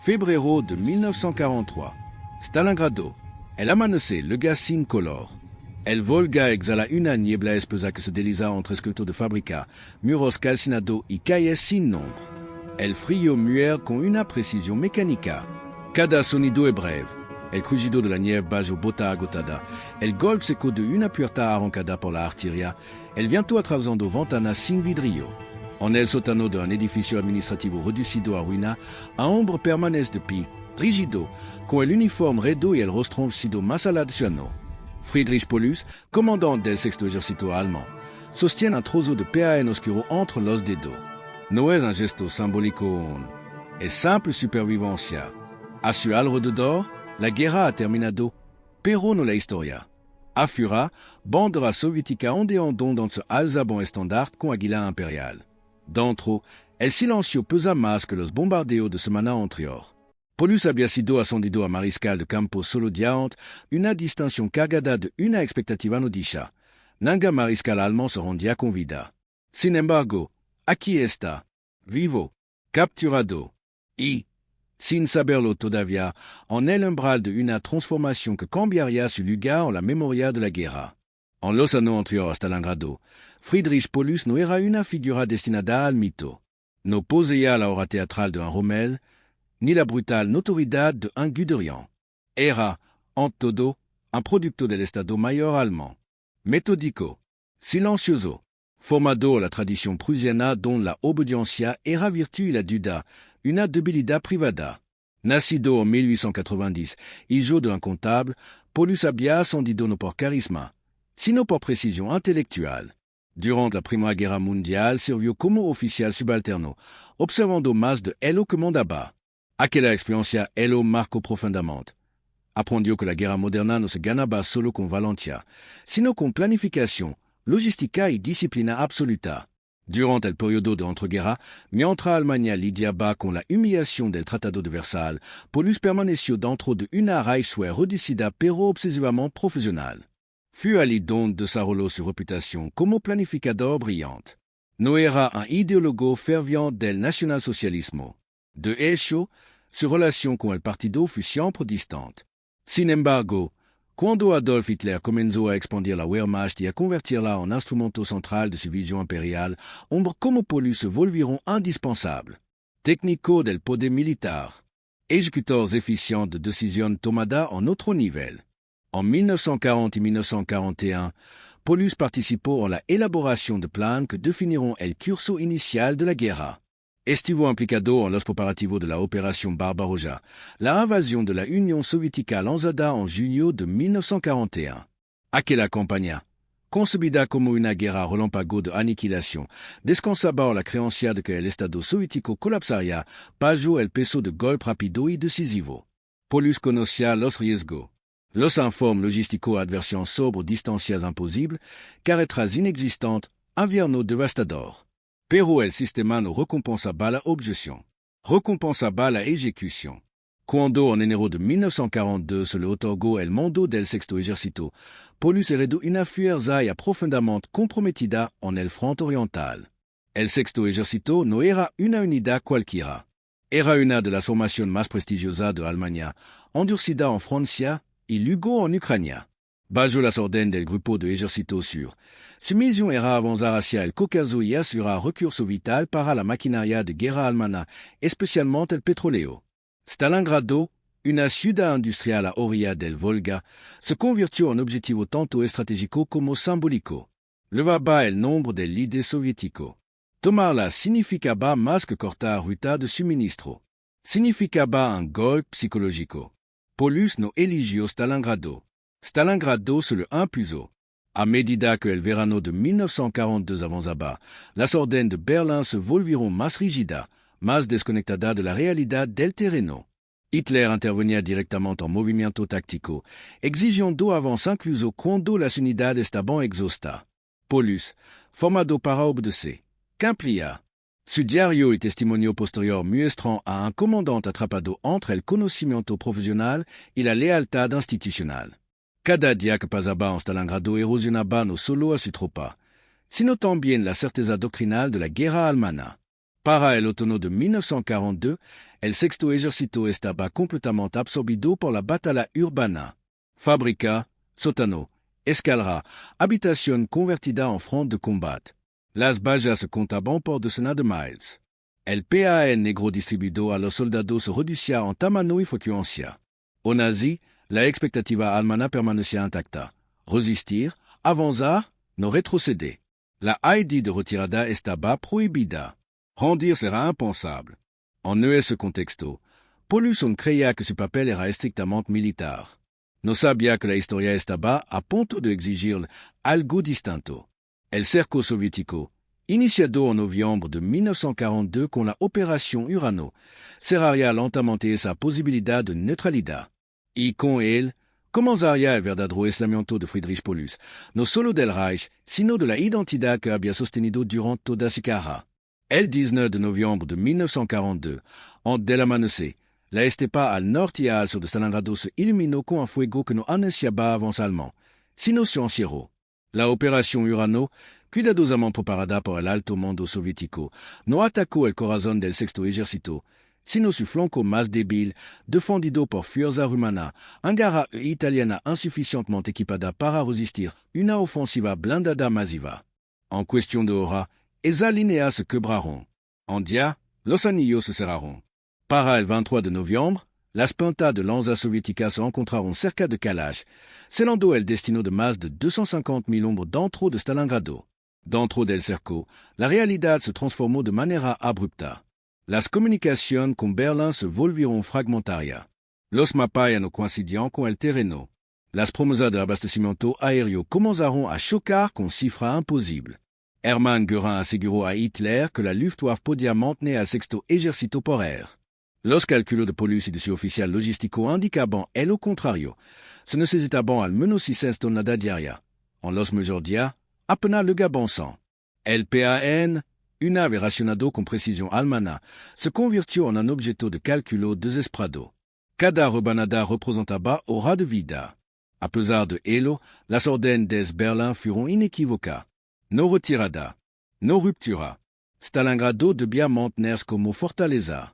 Febrero de 1943. Stalingrado. El amanecer, le gaz sin color. El Volga exhala una niebla espesa que se desliza entre esqueletos de fábrica, muros calcinados y calles sin nombre. El frío muere con una precisión mecánica. Cada sonido es breve. El crujido de la nieve bajo bota agotada, el golpe seco de una puerta arrancada por la artillería, el viento atravesando ventanas sin vidrio. En el sótano de un edificio administrativo reducido a ruina, un hombre permanece de pie, rígido, con el uniforme redo y el rostro sido más alado. Friedrich Paulus, comandante del sexto ejército alemán, sostiene un trozo de PAN oscuro entre los dedos. No es un gesto simbólico, es simple supervivencia. A su alrededor, la guerra ha terminado, pero no la historia. Afuera, bandera soviética ondeando dans su alzabón estandarte con águila imperial. Dentro, el silencio pesa más que los bombardeos de semana anterior. Paulus había sido ascendido a mariscal de campo solo diante, una distinción cargada de una expectativa no dicha. Ningún mariscal alemán se rendía con vida. Sin embargo, aquí está, vivo, capturado, y, sin saberlo todavía, en el umbral de una transformación que cambiaría su lugar en la memoria de la guerra. En los años anteriores a Stalingrado, Friedrich Paulus no era una figura destinada al mito. No poseía la obra teatral de un Rommel, ni la brutal notoriedad de un Guderian. Era, en todo, un producto del Estado Mayor alemán. Metódico, silencioso, formado a la tradición prusiana donde la obediencia era virtud y la duda, una debilidad privada. Nacido en 1890, hijo de un contable, Paulus había ascendido no por carisma, sino por precisión intelectual. Durante la Primera Guerra Mundial sirvió como oficial subalterno, observando más de él que mandaba. Aquella experiencia él lo marcó profundamente. Aprendió que la guerra moderna no se ganaba solo con valentía, sino con planificación, logística y disciplina absoluta. Durante el periodo de entreguerra, mientras Alemania lidiaba con la humillación del Tratado de Versalles, Paulus permaneció dentro de una Reichswehr reducida pero obsesivamente profesional. Fue allí donde desarrolló su reputación como planificador brillante. No era un ideólogo ferviente del nacionalsocialismo. De hecho, su relación con el partido fue siempre distante. Sin embargo, cuando Adolf Hitler comenzó a expandir la Wehrmacht y a convertirla en instrumento central de su visión imperial, hombres como Paulus se volvieron indispensables. Técnico del poder militar, ejecutores eficientes de decisión tomada en otro nivel. En 1940 y 1941, Paulus participó en la elaboración de planes que definieron el curso inicial de la guerra. Estuvo implicado en los preparativos de la Operación Barbarossa, la invasión de la Unión Soviética lanzada en junio de 1941. Aquella campaña, concebida como una guerra relámpago de aniquilación, descansaba en la creencia de que el Estado soviético colapsaría bajo el peso de golpe rápido y decisivo. Paulus conocía los riesgos. Los informes logísticos advertían sobre distancias imposibles, carreteras inexistentes, invierno devastador. Pero el sistema no recompensaba la objeción, recompensaba la ejecución. Cuando en enero de 1942 se le otorgó el mando del sexto ejército, Paulus heredó una fuerza ya profundamente comprometida en el frente oriental. El sexto ejército no era una unidad cualquiera. Era una de las formaciones más prestigiosas de Alemania, endurecida en Francia y luego en Ucrania. Bajo las órdenes del Grupo de Ejército Sur, su misión era avanzar hacia el Cáucaso y asegurar recurso vital para la maquinaria de guerra alemana, especialmente el petróleo. Stalingrado, una ciudad industrial a orilla del Volga, se convirtió en objetivo tanto estratégico como simbólico. Levaba el nombre del líder soviético. Tomarla significaba más que cortar ruta de suministro. Significaba un golpe psicológico. Paulus no eligió Stalingrado. Stalingrado se le impuso. A medida que el verano de 1942 avanzaba, las órdenes de Berlín se volvieron más rígidas, más desconectadas de la realidad del terreno. Hitler intervenía directamente en movimiento táctico, exigiendo avance incluso cuando las unidades estaban exhaustas. Paulus, formado para obedecer, cumplía. Su diario y testimonio posterior muestran a un comandante atrapado entre el conocimiento profesional y la lealtad institucional. Cada día que pasaba en Stalingrado erosionaba no solo a su tropa, sino también la certeza doctrinal de la guerra alemana. Para el otoño de 1942, el sexto ejército estaba completamente absorbido por la batalla urbana. Fábrica, sótano, escalera, habitación convertida en front de combat. Las bajas se contaban por docenas de miles. El PAN negro distribuido a los soldados se reducía en tamaño y frecuencia. Aux nazis, la expectativa alemana permanecía intacta. Resistir, avanzar, no retroceder. La idea de retirada estaba prohibida. Rendirse era impensable. En ese contexto, Paulus creía que su papel era estrictamente militar. No sabía que la historia estaba a punto de exigir algo distinto. El cerco soviético, iniciado en noviembre de 1942 con la Operación Urano, cerraría lentamente esa posibilidad de neutralidad. Y con él, comenzaría el verdadero aislamiento de Friedrich Paulus, no solo del Reich, sino de la identidad que había sostenido durante toda su carrera. El 19 de noviembre de 1942, antes del amanecer, la estepa al norte y al sur de Stalingrado se iluminó con un fuego que no anunciaba avance allemand, sino se encierró. La operación Urano, cuidadosamente preparada por el alto mando soviético, no atacó el corazón del sexto ejército, sino su flanco más débil, defendido por fuerza rumana, húngara e italiana insuficientemente equipada para resistir una ofensiva blindada masiva. En cuestión de hora, esas líneas se quebraron. En día, los anillos se cerraron. Para el 23 de noviembre, las puntas de lanza soviéticas se encontraron cerca de Kalach, selando el destino de más de 250.000 hombres dentro de Stalingrado. Dentro del cerco, la realidad se transformó de manera abrupta. Las comunicaciones con Berlín se volvieron fragmentarias. Los mapas ya no coincidían con el terreno. Las promesas de abastecimiento aéreo comenzaron a chocar con cifras imposibles. Hermann Göring aseguró a Hitler que la Luftwaffe podía mantener al sexto ejército por aire. Los cálculos de Paulus y de su oficial logístico indicaban el lo contrario. Se necesitaban al menos 600 toneladas diarias. En los mejores días, apenas le bon sens. El PAN, una vez racionado con precisión alemana, se convirtió en un objeto de cálculo desesperado. Cada rebanada representaba hora de vida. A pesar de ello, las órdenes de Berlín fueron inequívocas. No retirada, no ruptura. Stalingrado debía mantenerse como fortaleza.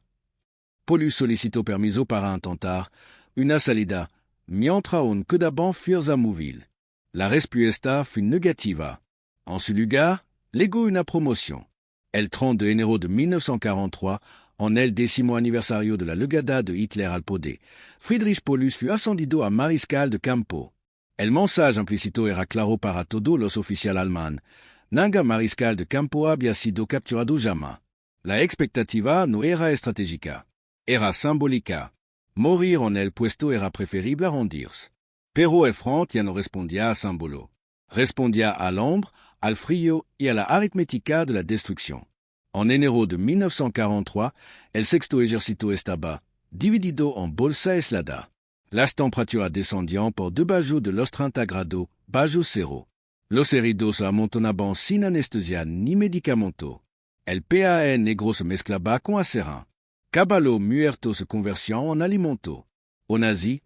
Paulus solicitó permiso para intentar una salida, mientras aún quedaban fuerzas móviles. La respuesta fue negativa. En su lugar, legó una promoción. El 30 de enero de 1943, en el 10º aniversario de la llegada de Hitler al poder, Friedrich Paulus fue ascendido a mariscal de campo. El mensaje implícito era claro para todos los oficiales alemanes. Ningún mariscal de campo había sido capturado jamás. La expectativa no era estratégica, era simbólica. Morir en el puesto era preferible a rendirse. Pero el front ya no respondía a símbolo. Respondía al hambre, al frío y a la aritmética de la destrucción. En enero de 1943, el sexto ejército estaba dividido en bolsa aislada. Las temperaturas descendían por debajo de los 30 grados, bajo cero. Los heridos se amontonaban sin anestesia ni medicamento. El PAN negro se mezclaba con acerrín. Caballo muerto se convertía en alimento. Aux nazis,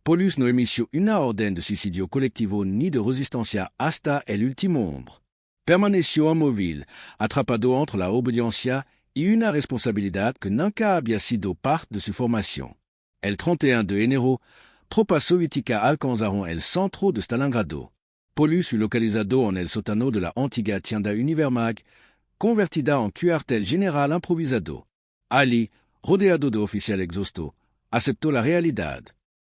Paulus no emitió una orden de suicidio colectivo ni de resistencia hasta el último hombre. Permaneció inmóvil, atrapado entre la obediencia y una responsabilidad que nunca había sido parte de su formación. El 31 de enero, tropas soviéticas alcanzaron el centro de Stalingrado. Paulus fut localizado en el sótano de la antigua tienda Univermag, convertida en cuartel general improvisado. Ali, rodeado de oficiales exhaustos, aceptó la realidad.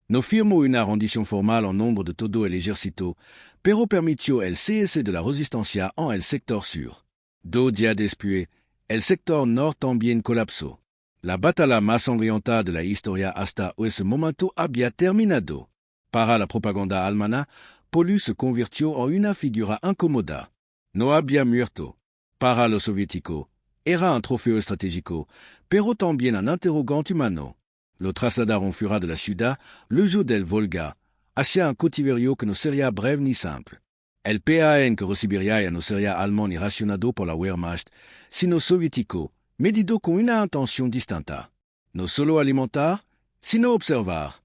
No firmó una rendición formal en nombre de todo el ejército, pero permitió el cese de la resistencia en el sector sur. 2 días después, el sector norte también colapsó. La batalla más sangrienta de la historia hasta ese momento había terminado. Para la propaganda alemana, Paulus se convirtió en una figura incómoda. No había muerto. Para los soviéticos, era un trofeo estratégico, pero también un interrogante humano. Lo trasladaron fuera de la ciudad, luego del Volga, hacia un cautiverio que no sería breve ni simple. El PAN que recibiría ya no sería alemán ni racionado por la Wehrmacht, sino soviético, medido con una intención distinta. No solo alimentar, sino observar.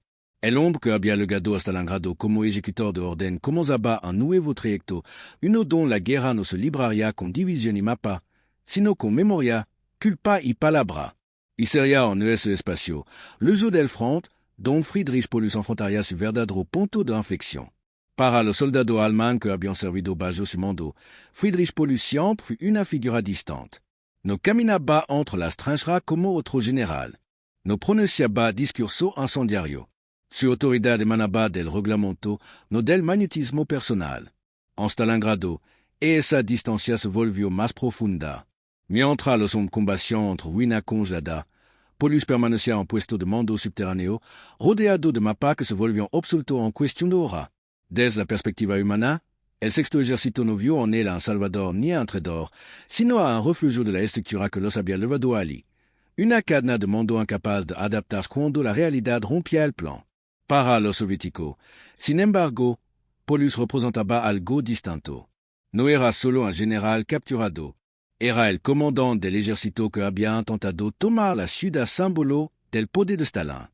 El hombre que había llegado a Stalingrado como ejecutor de orden comenzaba un nuevo trayecto, uno donde la guerra no se libraría con división y mapa, sino con memoria, culpa y palabra. Y sería en ES espacio, le jour del front, don Friedrich Paulus enfrentaría su verdadero punto de inflexión. Para los soldados alemanes que habían servido bajo su mando, Friedrich Paulus siempre fut una figura distante. No caminaba entre las trincheras como otro general. No pronunciaba discurso incendiario. Su autoridad emanaba del reglamento, no del magnetismo personal. En Stalingrado, esa distancia se volvió más profunda. Mientras los hombres combatían entre ruina congelada, Paulus permanecía en puesto de mando subterráneo, rodeado de mapas que se volvían obsoletos en cuestión de hora. Desde la perspectiva humana, el sexto ejército no vio en él a un salvador ni a un traidor, sino a un refugio de la estructura que los había levado allí. Una cadena de mando incapaz de adaptarse cuando la realidad rompía el plan. Para los soviéticos, sin embargo, Paulus representaba algo distinto. No era solo un general capturado, era el comandante del ejército que había intentado tomar la ciudad símbolo del poder de Stalin.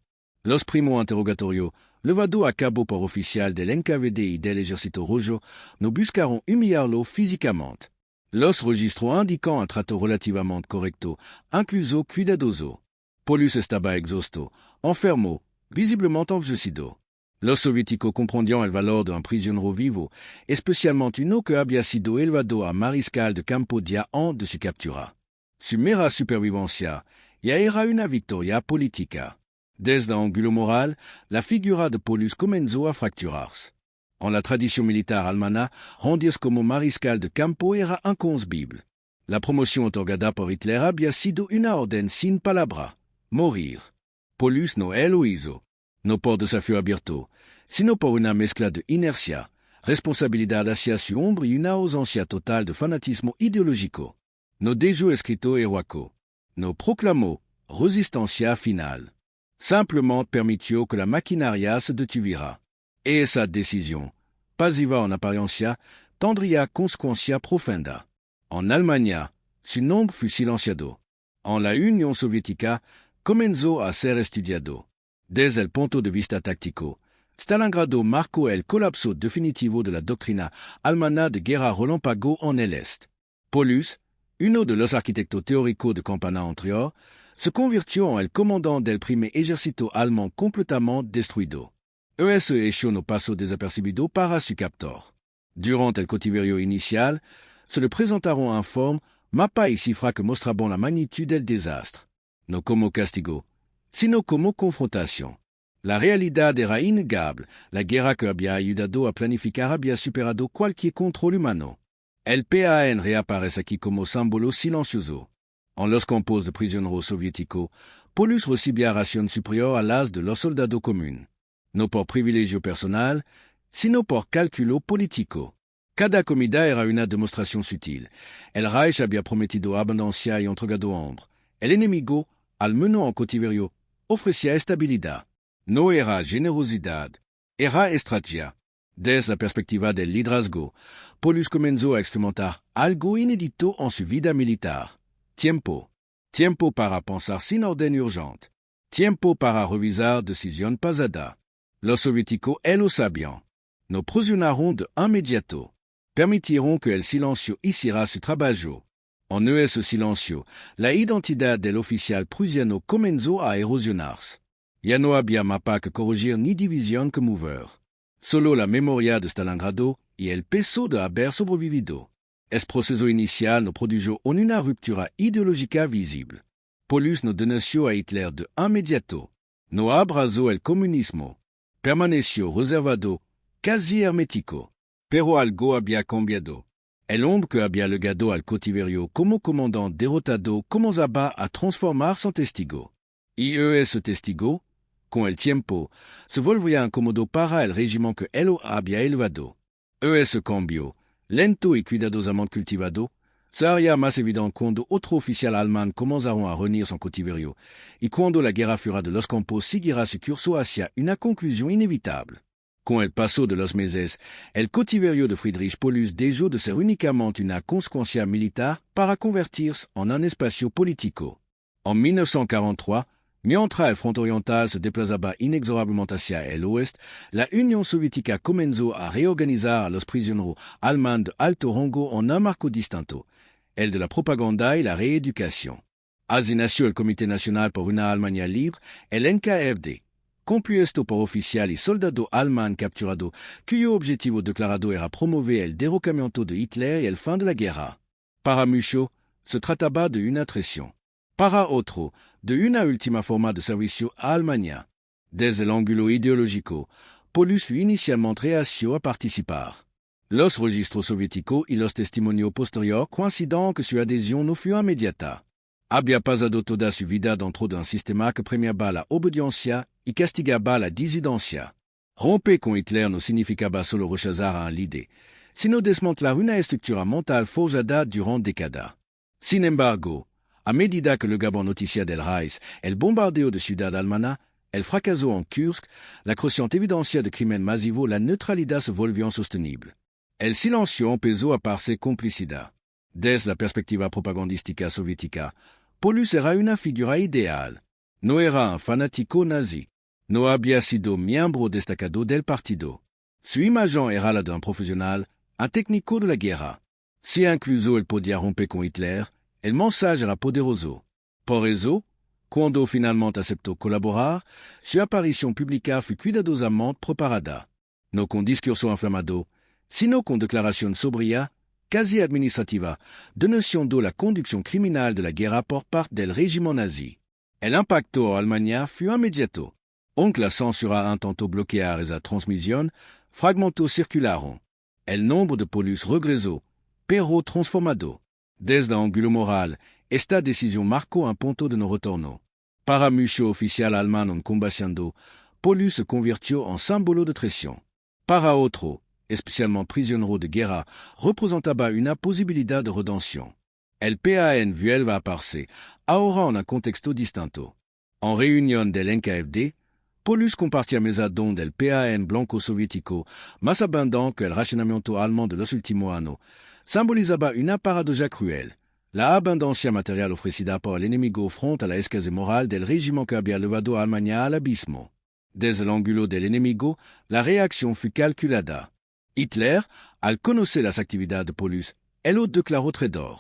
Los primos interrogatorios, llevados a cabo por oficial del NKVD y del Ejército Rojo, no buscaron humillarlo físicamente. Los registros indican un trato relativamente correcto, incluso cuidadoso. Paulus estaba exhausto, enfermo, visiblemente envejecido. Los soviéticos comprendían el valor de un prisionero vivo, especialmente uno que había sido elevado a mariscal de campo días antes de su captura. Su mera supervivencia ya era una victoria política. Desde el ángulo moral, la figura de Paulus comenzó a fracturarse. En la tradición militar alemana, rendirse como mariscal de campo era inconcebible. La promoción otorgada por Hitler había sido una orden sin palabra: morir. Paulus no lo hizo, no por desafío abierto, sino por una mezcla de inercia, responsabilidad hacia su hombre y una ausencia total de fanatismo ideológico. No dejó escrito heroico, no proclamó resistencia final. Simplement permitió que la maquinaria se detuviera. Et esa decisión, pasiva en apariencia, tendría consecuencia profunda. En Alemania, su nombre fut silenciado. En la Unión Soviética, comenzó a ser estudiado. Desde el punto de vista táctico, Stalingrado marcó el colapso definitivo de la doctrina alemana de guerra relámpago en el este. Paulus, uno de los arquitectos teóricos de campaña anterior, se convirtió en el comandante del primer ejército alemán completamente destruido. Ese hecho no pasó desapercibido para su captor. Durante el cautiverio inicial, se le presentaron en forma mapas y cifras que mostraban la magnitud del desastre. No como castigo, sino como confrontación. La realidad era innegable. La guerra que había ayudado a planificar había superado cualquier control humano. El PAN reaparece aquí como símbolo silencioso. En los campos de prisioneros soviéticos, Paulus recibía ración superior a las de los soldados comunes. No por privilegio personal, sino por cálculo político. Cada comida era una demostración sutil. El Reich había prometido abundancia y entregado hambre. El enemigo, al menos en cautiverio, ofrecía estabilidad. No era generosidad, era estrategia. Desde la perspectiva del liderazgo, Paulus comenzó a experimentar algo inédito en su vida militar. Tiempo. Tiempo para pensar sin orden urgente. Tiempo para revisar decisión pasada. Los soviéticos lo sabían. No presionaron de inmediato. Permitieron que el silencio hiciera su trabajo. En ese silencio, la identidad del oficial prusiano comenzó a erosionarse. Ya no había mapa que corregir ni división que mover. Solo la memoria de Stalingrado y el peso de haber sobrevivido. El proceso inicial no produjo una ruptura ideológica visible. Paulus no denunció a Hitler de inmediato. No abrazó el comunismo. Permaneció reservado, casi hermético. Pero algo había cambiado. El hombre que había legado al cautiverio como comandante derrotado comenzaba a transformarse en testigo. Y ese testigo, con el tiempo, se volvía incómodo para el régimen que él había elevado. Ese cambio, lento y cuidadosamente cultivado, se haría más evidente cuando otro oficial alemán comenzaron a reunirse en cautiverio y cuando la guerra fuera de los campos siguiera su curso hacia una conclusión inevitable. Con el paso de los meses, el cautiverio de Friedrich Paulus dejó de ser únicamente una consecuencia militar para convertirse en un espacio político. En 1943, mientras el frente oriental se desplazaba inexorablemente hacia el oeste, la Unión Soviética comenzó a reorganizar a los prisioneros alemanes de alto rango en un marco distinto, el de la propaganda y la reeducación. Nació el Comité Nacional por una Alemania Libre, el NKFD, compuesto por oficial y soldado alemán capturado, cuyo objetivo declarado era promover el derrocamiento de Hitler y el fin de la guerra. Para muchos, se trataba de una traición. Para otro, de una última forma de servicio a Alemania. Desde el ángulo ideológico, Paulus fue inicialmente reacio a participar. Los registros soviéticos y los testimonios posteriores coinciden que su adhesión no fue inmediata. Había pasado toda su vida dentro de un sistema que premiaba la obediencia y castigaba la disidencia. Romper con Hitler no significaba solo rechazar a un líder, sino desmantelar una estructura mental forjada durante décadas. Sin embargo, a medida que le Gabon noticia del Reich, el bombardeo de Ciudad Alemana, el fracaso en Kursk, la creciente evidencia de crimen masivo, la neutralidad se volvió insostenible. El silencio empezó a parecer complicidad. Desde la perspectiva propagandística soviética, Paulus era una figura ideal. No era un fanático nazi. No había sido miembro destacado del partido. Su imagen era la de un profesional, un técnico de la guerra. Si incluso él podía romper con Hitler, el mensaje era poderoso. Por eso, cuando finalmente aceptó colaborar, su aparición pública fue cuidadosamente preparada. No con discurso inflamado, sino con declaración sobria, casi administrativa, denunciando la conducción criminal de la guerra por parte del régimen nazi. El impacto en Alemania fue inmediato. Aunque la censura intentó bloquear esa transmisión, fragmentos circularon. El nombre de Paulus regresó, pero transformado. Desde el ángulo moral, esta decisión marcó un punto de no retorno. Para muchos oficiales alemanes combatiendo, Paulus se convirtió en símbolo de traición. Para otros, especialmente prisioneros de guerra, representaba una posibilidad de redención. El PAN vuelve a aparecer, ahora en un contexto distinto. En reunión del NKFD, Paulus compartía mesa donde el PAN blanco soviético, más abundante que el racionamiento alemán de los últimos años, simbolizaba una paradoja cruel. La abundancia material ofrecida por el enemigo frente a la escasez moral del régimen que había llevado a Alemania al abismo. Desde el ángulo del enemigo, la reacción fue calculada. Hitler, al conocer las actividades de Paulus, él lo declaró traidor.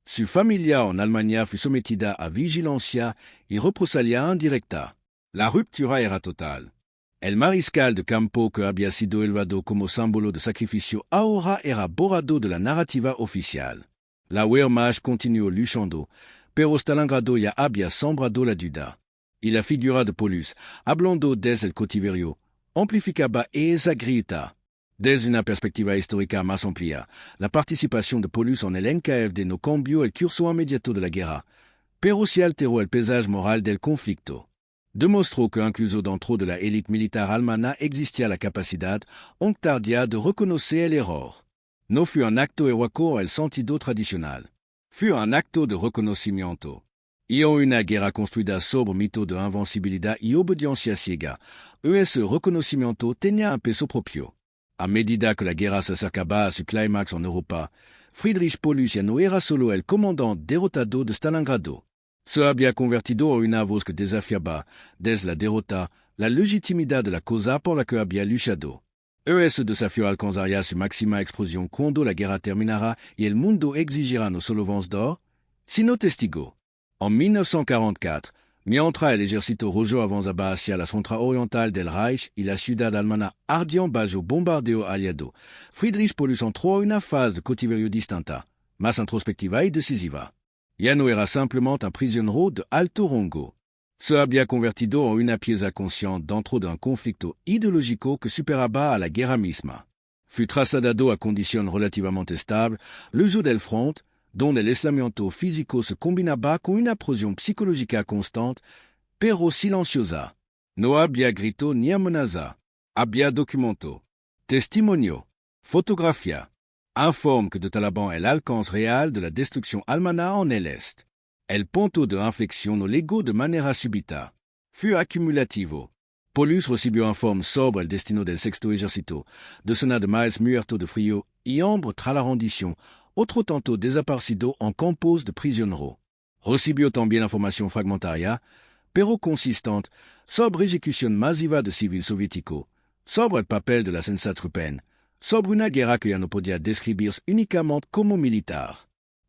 Su familia en Alemania fue sometida a vigilancia y represalia indirecta. La ruptura era total. El mariscal de campo que había sido elevado como símbolo de sacrificio ahora era borrado de la narrativa oficial. La Wehrmacht continuó luchando, pero Stalingrado ya había sembrado la duda. Y la figura de Paulus, hablando desde el cautiverio, amplificaba esa grieta. Desde una perspectiva histórica más amplia, la participación de Paulus en el NKFD no cambió el curso inmediato de la guerra, pero sí alteró el pesaje moral del conflicto. Demostró que incluso dentro de la élite militar alemana existía la capacidad, aunque tardía, de reconocer el error. No fue un acto heroico en el sentido tradicional. Fue un acto de reconocimiento. Y en una guerra construida sobre mito de invencibilidad y obediencia ciega, ese reconocimiento tenía un peso propio. A medida que la guerra se acercaba a su clímax en Europa, Friedrich Paulus ya no era solo el comandante derrotado de Stalingrado. Se había convertido en una voz que desafiaba, desde la derrota, la legitimidad de la causa por la que había luchado. Ese desafío alcanzaría su máxima explosión cuando la guerra terminara y el mundo exigirá no solo vencedor, sino testigo. En 1944, mientras el ejército rojo avanzaba hacia la frontera oriental del Reich y la ciudad alemana ardía bajo bombardeo aliado, Friedrich Paulus entró en una fase de cautiverio distinta, más introspectiva y decisiva. Ya no era simplemente un prisionero de alto rango. Se había convertido en una pieza consciente dentro de un conflicto ideológico que superaba a la guerra misma. Fue trasladado a condiciones relativamente estables, lejos del front, donde el aislamiento físico se combinaba con una presión psicológica constante, pero silenciosa. No había grito ni amenaza. Había documento, testimonio, fotografía. Informe que de Taliban el alcance real de la destrucción alemana en el este. El punto de inflexión no llegó de manera súbita. Fue acumulativo. Paulus recibió informes sobre el destino del sexto ejército, decenas de miles muertos de frío y hambre tras la rendición, otro tanto desaparecido en campos de prisioneros. Recibió también información fragmentaria, pero consistente, sobre ejecución masiva de civiles soviéticos, sobre el papel de la Einsatzgruppen, sobre una guerra que ya no podía describirse únicamente como militar.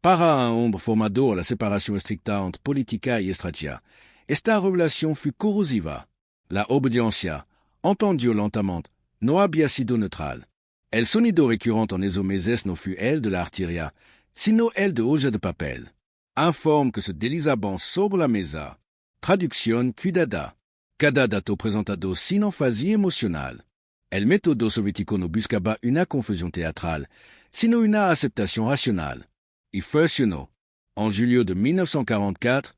Para un hombre formado a la separación estricta entre política y estrategia. Esta revelación fue corrosiva. La obediencia, entendió lentamente, no había sido neutral. El sonido recurrente en esos meses no fut el de la artillería, sino el de hoja de papel. Informe que se deslizaban sobre la mesa. Traducción cuidada. Cada dato presentado sin énfasis emocional. El método soviético no buscaba una confusión teatral, sino una aceptación racional. Y funcionó. En julio de 1944,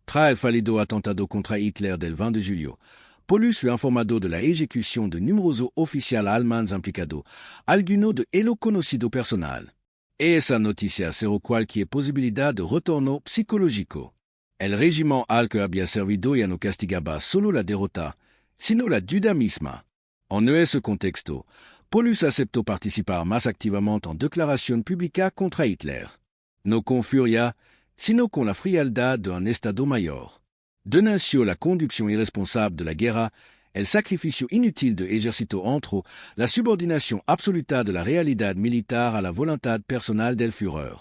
tras el fallido atentado contra Hitler del 20 de julio, Paulus fut informado de la ejecución de numerosos oficiales alemanes implicados, algunos de ellos conocido personal. Esa noticia cerró cualquier posibilidad de retorno psicológico. El régimen al que había servido ya no castigaba solo la derrota, sino la duda misma. En ese contexto, Paulus aceptó participar más activamente en declaración pública contra Hitler. No con furia, sino con la frialdad de un Estado mayor. Denunció la conducción irresponsable de la guerra, el sacrificio inútil de ejército entre la subordinación absoluta de la realidad militar a la voluntad personal del Führer.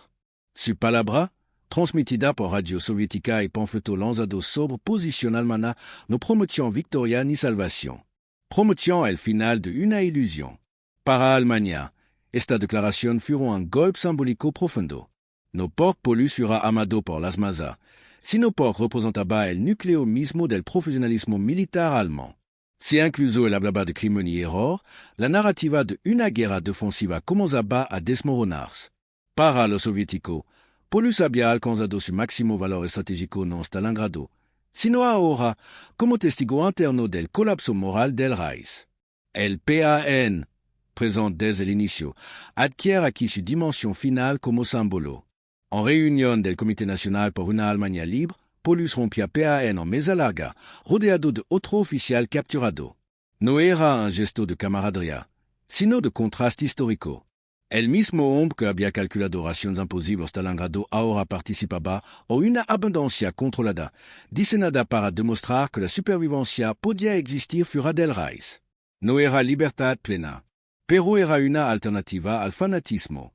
Su palabra, transmitida por radio soviética y panfleto lanzado sobre posición alemana, no prometió victoria ni salvación. Prometió el final de una ilusión. Para Alemania, esta declaración fue un golpe simbólico profundo. No por Paulus fura amado por las masas, sino por representaba el núcleo mismo del profesionalismo militar alemán. Si incluso él hablaba de crimen y error, la narrativa de una guerra defensiva comenzaba a desmoronarse. Para los soviéticos, Paulus había alcanzado su máximo valor estratégico no en Stalingrado, sino ahora como testigo interno del colapso moral del Reich. El PAN, presente desde el inicio, adquiere aquí su dimensión final como símbolo. En reunión del Comité Nacional por una Alemania libre, Paulus rompía PAN en mesa larga, rodeado de otro oficial capturado. No era un gesto de camaradería, sino de contraste histórico. El mismo hombre que había calculado raciones imposibles a Stalingrado ahora participaba en una abundancia controlada, diseñada para demostrar que la supervivencia podía existir fuera del Reich. No era libertad plena, pero era una alternativa al fanatismo.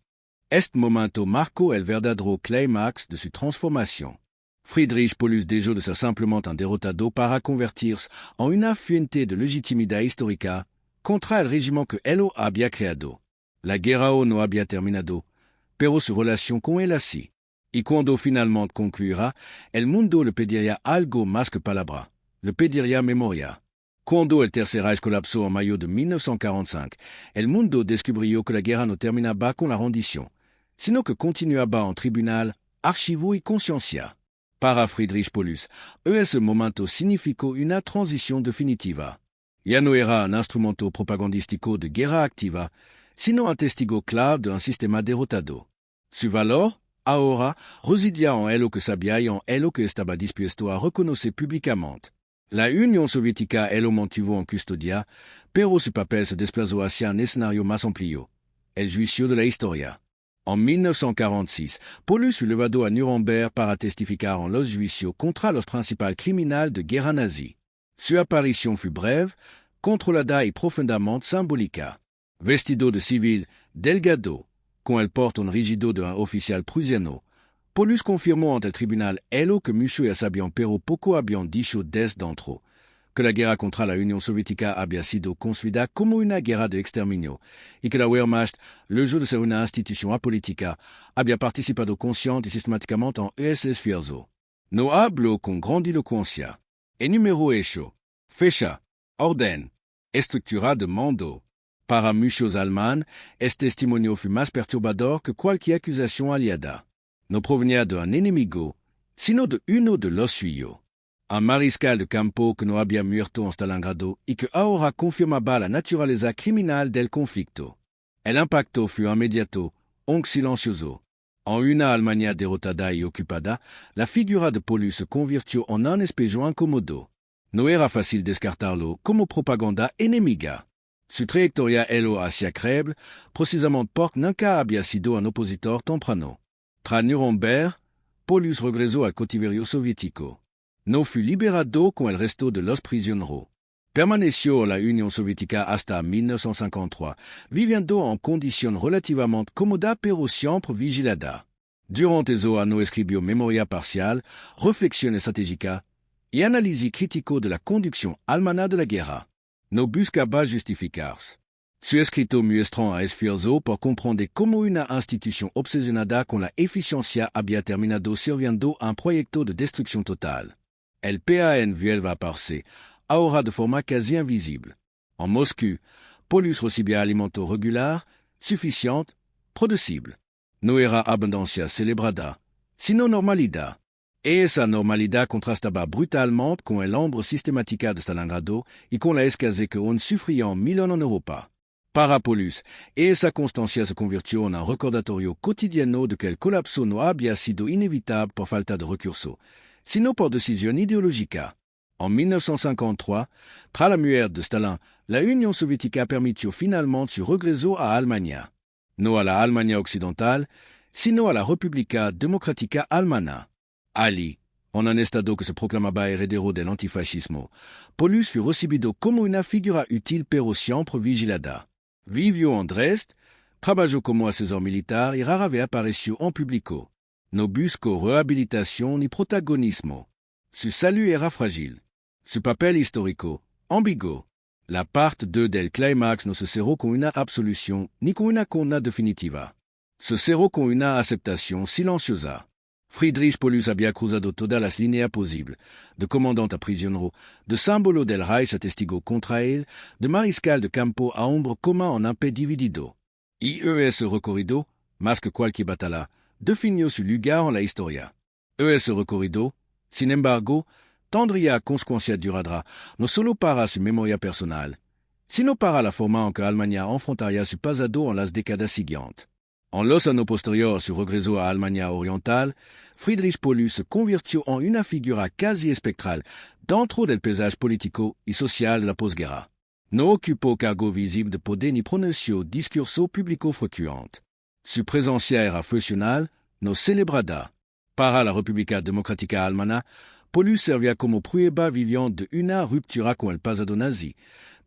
Este momento marcó el verdadero clímax de su transformación. Friedrich Paulus dejó de ser simplemente un derrotado para convertirse en una fuente de legitimidad histórica contra el régimen que él había creado. La guerra no había terminado, pero su relación con él sí. Y cuando finalmente concluirá, el mundo le pediría algo más que palabra, le pediría memoria. Cuando el Tercer Reich colapsó en mayo de 1945, el mundo descubrió que la guerra no terminaba con la rendición, sino que continuaba en tribunal, archivo y conciencia. Para Friedrich Paulus, ese momento significó una transición definitiva. Ya no era un instrumento propagandístico de guerra activa, sino un testigo clave de un sistema derrotado. Su valor, ahora, residía en él que sabía y en él que estaba dispuesto a reconocer públicamente. La Unión Soviética él lo mantuvo en custodia, pero su papel se desplazó hacia un escenario más amplio, el juicio de la historia. En 1946, Paulus fut llevado a Nuremberg para testificar en los juicios contra los principales criminales de guerra nazi. Su aparición fue breve, controlada y profundamente simbólica. Vestido de civil, delgado, con el porte rígido de un oficial prusiano, Paulus confirmó ante el tribunal lo que muchos ya sabían pero poco habían dicho desde dentro, que la guerra contra la Unión Soviética había sido construida como una guerra de exterminio y que la Wehrmacht, lejos de ser una institución apolítica, había participado consciente y sistemáticamente en ese esfuerzo. No habló con grandilocuencia, enumeró hecho, fecha, orden, estructura de mando. Para muchos alemanes, este testimonio fue más perturbador que cualquier acusación aliada. No provenía de un enemigo, sino de uno de los suyos. Un mariscal de campo que no había muerto en Stalingrado y que ahora confirmaba la naturaleza criminal del conflicto. El impacto fue inmediato, aunque silencioso. En una Alemania derrotada y ocupada, la figura de Paulus se convirtió en un espejo incómodo. No era fácil descartarlo como propaganda enemiga. Su trayectoria lo hacía creíble, precisamente porque nunca había sido un opositor temprano. Tras Nuremberg, Paulus regresó al cautiverio soviético. No fue liberado con el resto de los prisioneros. Permaneció en la Unión Soviética hasta 1953, viviendo en condición relativamente cómoda pero siempre vigilada. Durante eso anno escribió memoria parcial, reflexiones stratégica y análisis crítico de la conducción alemana de la guerra. No buscaba justificarse. Su escrito muestran a esfuerzo por comprender cómo una institución obsesionada con la eficiencia había terminado sirviendo a un proyecto de destrucción total. El PAN vuelve a aparecer, ahora de forma casi invisible. En Moscú, Paulus recibía alimento regular, suficiente, producible. No era abundancia celebrada, sino normalidad. Y esa normalidad contrastaba brutalmente con el hambre sistemática de Stalingrado y con la escasez que aún sufrían millones en Europa. Para Paulus, esa constancia se convirtió en un recordatorio cotidiano de que el colapso no había sido inevitable por falta de recursos, sino por decisión ideológica. En 1953, tras la muerte de Stalin, la Unión Soviética permitió finalmente su regreso a Alemania. No a la Alemania occidental, sino a la República Democrática Alemana. Allí, en un estado que se proclamaba heredero del antifascismo, Paulus fue recibido como una figura útil pero siempre vigilada. Vivió en Dresde, trabajó como asesor militar y rara vez apareció en público. No buscó rehabilitación ni protagonismo. Su salud era frágil. Su papel histórico, ambiguo. La parte 2 del clímax no se cerró con una absolución ni con una condena definitiva. Se cerró con una aceptación silenciosa. Friedrich Paulus había cruzado todas las líneas posibles, de comandante a prisionero, de símbolo del Reich a testigo contra él, de mariscal de campo a hombre común en un país dividido. Y ese recorrido, más que cualquier batalla, definió su lugar en la historia. Ese recorrido, sin embargo, tendría consecuencias duraderas no solo para su memoria personal, sino para la forma en que Alemania enfrentaría su pasado en las décadas siguientes. En los años posteriores a su regreso a Alemania Oriental, Friedrich Paulus se convirtió en una figura casi espectral dentro del paisaje político y social de la posguerra. No ocupó cargo visible de poder ni pronunció discurso público frecuente. Su presencia era funcional, no celebrada. Para la República Democrática Alemana, Paulus servía como prueba viviente de una ruptura con el pasado nazi,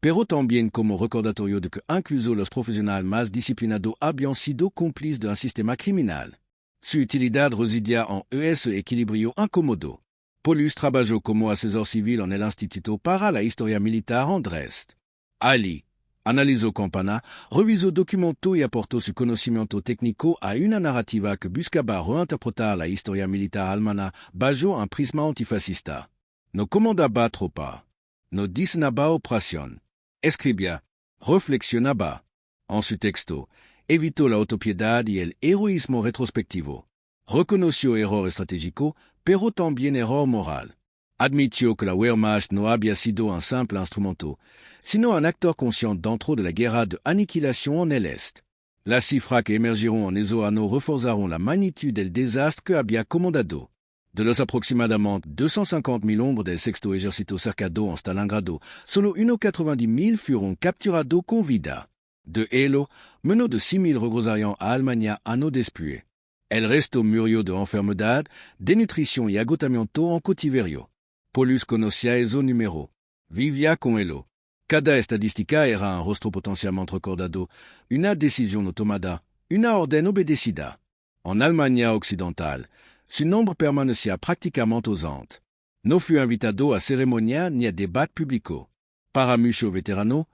pero también como recordatorio de que incluso los profesionales más disciplinados habían sido cómplices de un sistema criminal. Su utilidad residía en ese equilibrio incómodo. Paulus trabajó como asesor civil en el Instituto para la Historia Militar en Dresde. Allí, analizó Campana, revisó documentos y aportó su conocimiento técnico a una narrativa que buscaba reinterpretar la historia militar alemana bajo un prisma antifascista. No comandaba tropa, no diseñaba operación. Escribía, reflexionaba. En su texto, evitó la autopiedad y el heroísmo retrospectivo. Reconoció error estratégico, pero también error moral. Admitió que la Wehrmacht no había sido un simple instrumento, sino un actor consciente dentro de la guerra de aniquilación en el Est. Las cifras que emergieron en ese año reforzaron la magnitud del desastre que había comandado. De los aproximadamente 250.000 hombres del sexto ejército cercado en Stalingrado, solo 190.000 fueron capturados con vida. De ello, menos de 6.000 regresaron a Alemania años después. El resto murió de enfermedad, desnutrición y agotamiento en cautiverio. Paulus conocía ese número. Vivía con ello. Cada estadística era un rostro potencialmente recordado, una decisión no tomada, una orden obedecida. En Alemania occidental, su nombre permanecía prácticamente ausente. No fue invitado a ceremonia ni a debate público. Para muchos veteranos,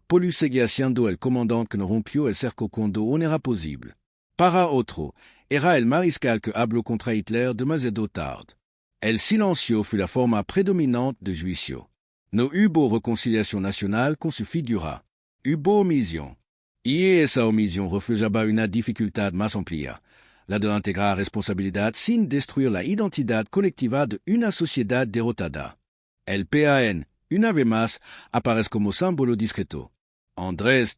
Paulus seguía siendo el comandante que no rompió el cerco cuando aún era posible. Para otro, era el mariscal que habló contra Hitler demasiado tarde. El silencio fue la forma predominante de juicio. No hubo reconciliación nacional con su figura. Hubo omisión. Y esa omisión reflejaba una dificultad más amplia, la de integrar responsabilidad sin destruir la identidad colectiva de una sociedad derrotada. El PAN, una vez más, aparece como símbolo discreto. En Dresde,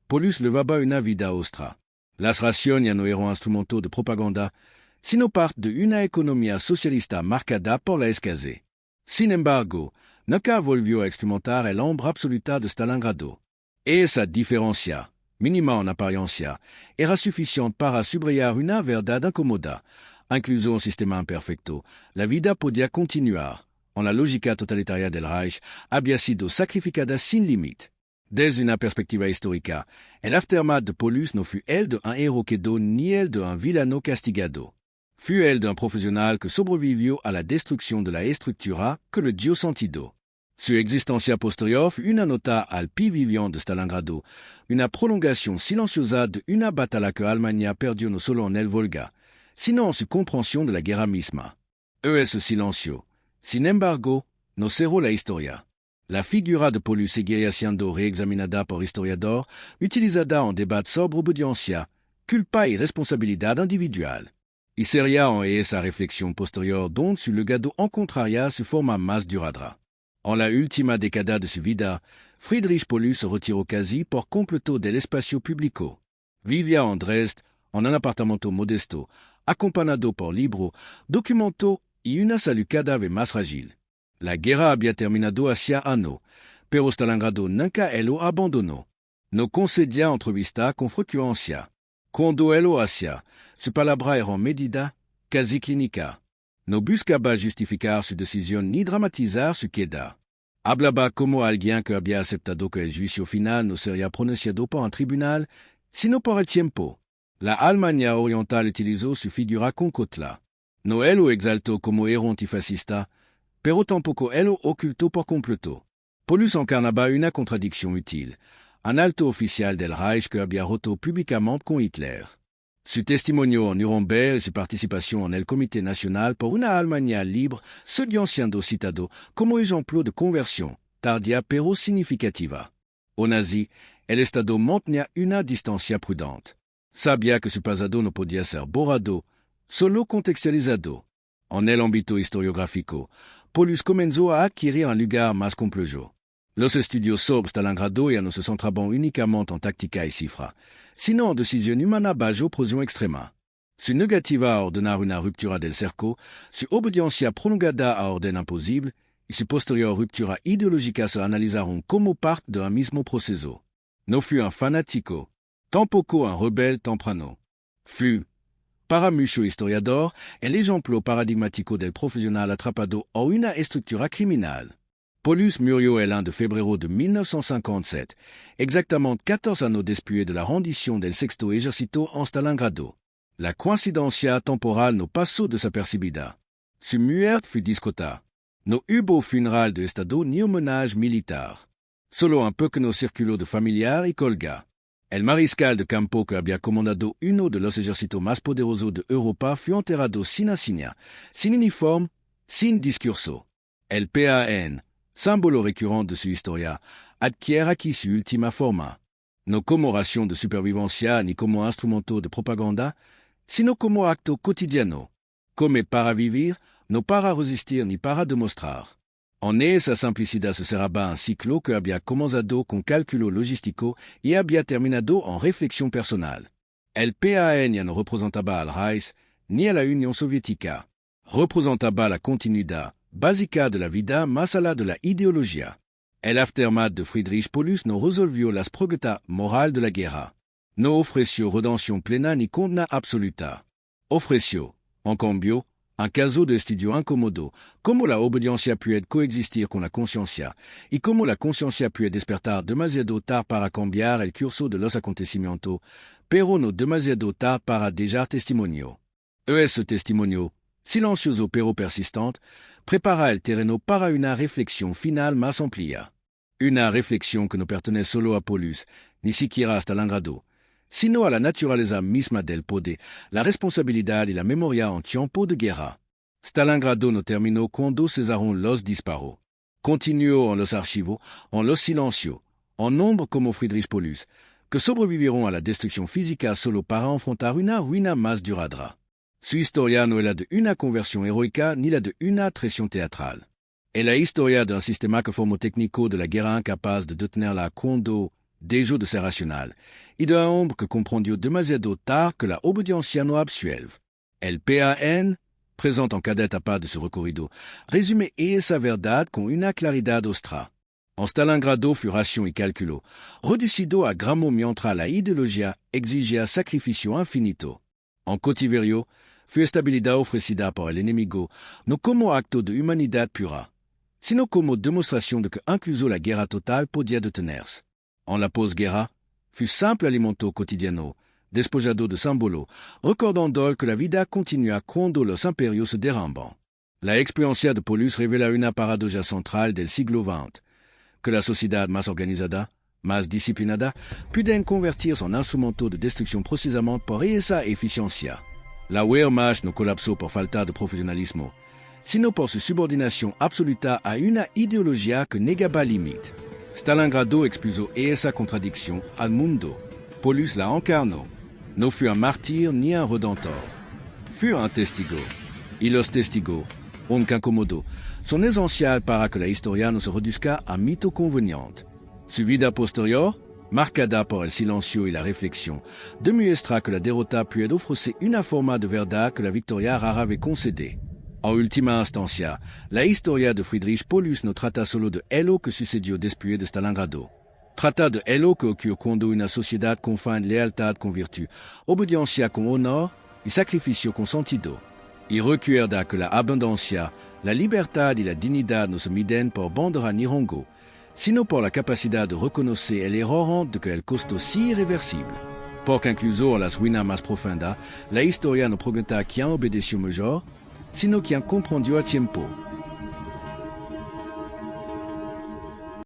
Paulus llevaba una vida austera. Las raciones ya no eran instrumento de propaganda, sino parte de una economía socialista marcada por la escasez. Sin embargo, nunca volvió a experimentar el hambre absoluta de Stalingrado. Esa diferencia, mínima en apariencia, era suficiente para subrayar una verdad incómoda. Incluso un sistema imperfecto, la vida podía continuar. En la lógica totalitaria del Reich, había sido sacrificada sin límite. Desde una perspectiva histórica, el aftermath de Paulus no fue el de un héroe quedó ni el de un villano castigado. fut elle d'un professionnal que sobrevivio à la destruction de la estructura que le Dio sentido. Su existencia posterior fut una nota al pi vivant de Stalingrado, una prolongation silenciosa de una batalla que Allemagne perdió no solo en el Volga, sino en su compréhension de la guerra misma. Es silencio. Sin embargo, no cerró la historia. La figura de Paulus seguiría siendo reexaminada por historiador, utilizada en débat sobre obediencia, culpa y responsabilidad individual. Y sería en esa reflexión posterior donde su legado encontraría su forma más duradera. En la última década de su vida, Friedrich Paulus se retiró casi por completo del espacio público. Vivía en Dresde, en un apartamento modesto, acompañado por libro, documento y una salud cada vez más frágil. La guerra había terminado hacía años, pero Stalingrado nunca lo abandonó. No concedía entrevista con frecuencia. Cuando lo hacía, su palabra era medida, casi clínica. No buscaba justificar su decisión ni dramatizar su queda. Hablaba como alguien que había aceptado que el juicio final no sería pronunciado por un tribunal, sino por el tiempo. La Alemania oriental utilizó su figura con Kotla. No él lo exaltó como héroe antifascista, pero tampoco él lo ocultó por completo. Paulus encarnaba una contradicción útil, un alto oficial del Reich que había roto públicamente con Hitler. Su testimonio en Nuremberg y su participación en el Comité Nacional por una Alemania libre seguían siendo citado como ejemplo de conversión, tardía pero significativa. Au nazi, el Estado mantenía una distancia prudente. Sabía que su pasado no podía ser borrado, solo contextualizado. En el ámbito historiográfico, Paulus comenzó a adquirir un lugar más complejo. Los estudios sobre Stalingrado ya no se centraban únicamente en táctica y cifra, sino en decisión humana bajo presión extrema. Su negativa a ordenar una ruptura del cerco, su obediencia prolongada a orden imposible y su posterior ruptura ideológica se analizaron como parte de un mismo proceso. No fue un fanático, tampoco un rebelde temprano. Fue, para muchos historiadores, el ejemplo paradigmático del profesional atrapado en una estructura criminal. Paulus murió el 1 de febrero de 1957, exactamente 14 años después de la rendición del sexto ejército en Stalingrado. La coincidencia temporal no pasó desapercibida. Su muerte fue discutada. No hubo funeral de Estado ni homenaje militar. Solo un pequeño círculo de familiar y colga. El mariscal de campo que había comandado uno de los ejércitos más poderosos de Europa fue enterrado sin insignia, sin uniforme, sin discurso. El PAN, símbolo recurrente de su historia, adquiere aquí su última forma, no como ración de supervivencia ni como instrumento de propaganda, sino como acto cotidiano, come para vivir, no para resistir ni para demostrar. En esa simplicidad se cerraba un ciclo que había comenzado con cálculo logístico y había terminado en reflexión personal. El PAN ya no representaba al Reich ni a la Unión Soviética. Representaba la continuidad básica de la vida más allá de la ideología. El aftermath de Friedrich Paulus no resolvió las preguntas morales de la guerra. No ofreció redención plena ni condena absoluta. Ofreció, en cambio, un caso de estudio incómodo, cómo la obediencia puede coexistir con la conciencia y cómo la conciencia puede despertar demasiado tarde para cambiar el curso de los acontecimientos, pero no demasiado tarde para dejar testimonio. Ese testimonio, silencioso pero persistente, prepara el terreno para una reflexión final más amplia. Una reflexión que no pertenece solo a Paulus, ni siquiera a Stalingrado, sino a la naturaleza misma del poder, la responsabilidad y la memoria en tiempo de guerra. Stalingrado no terminó cuando cesaron los disparos. Continuó en los archivos, en los silencios, en nombres como Friedrich Paulus, que sobrevivieron a la destrucción física solo para enfrentar una ruina más duradera. Su historia no es la de una conversión heroica ni la de una traición teatral. Es la historia de un sistema que formó técnico de la guerra incapaz de detenerla cuando dejó de ser racional, y de un hombre que comprendió demasiado tarde que la obediencia no absuelve. El PAN, presente en cada etapa de su recorrido, resume esa verdad con una claridad ostra. En Stalingrado fue ración y cálculo, reducido a gramo mientras la ideología exigía sacrificio infinito. En cautiverio, fue estabilidad ofrecida por el enemigo, no como acto de humanidad pura, sino como demostración de que incluso la guerra total podía detenerse. En la posguerra, fut simple alimento cotidiano, despojado de Sambolo, recordando que la vida continua cuando los imperios se derrumban. La experiencia de Paulus revela una paradoja central del siglo XX, que la sociedad más organizada, más disciplinada, pueden convertirse en instrumento de destrucción precisamente por esa eficiencia. La Wehrmacht no colapsó por falta de profesionalismo, sino por su subordinación absoluta a una ideología que negaba límites. Stalingrado expuso esa contradicción al mundo. Paulus la encarnó. No fue un mártir ni un redentor. Fue un testigo. Y los testigos, aunque incómodos, son esenciales para que la historia no se reduzca a mito conveniente. Su vida posterior, marcada por el silencio y la reflexión, demuestra que la derrota puede ofrecer una forma de verdad que la victoria rara vez concede. En última instancia, la historia de Friedrich Paulus no trata solo de lo que sucedió después de Stalingrado. Trata de lo que ocurre cuando una sociedad confine lealtad con virtud, obediencia con honor y sacrificio con sentido. Y recuerda que la abundancia, la libertad y la dignidad no se miden por bandera ni rango, sino por la capacidad de reconocer el error de que el costo sí irreversible. Porque incluso en las ruinas más profundas, la historia no pregunta quién obedeció mejor, sino quien comprendió a tiempo.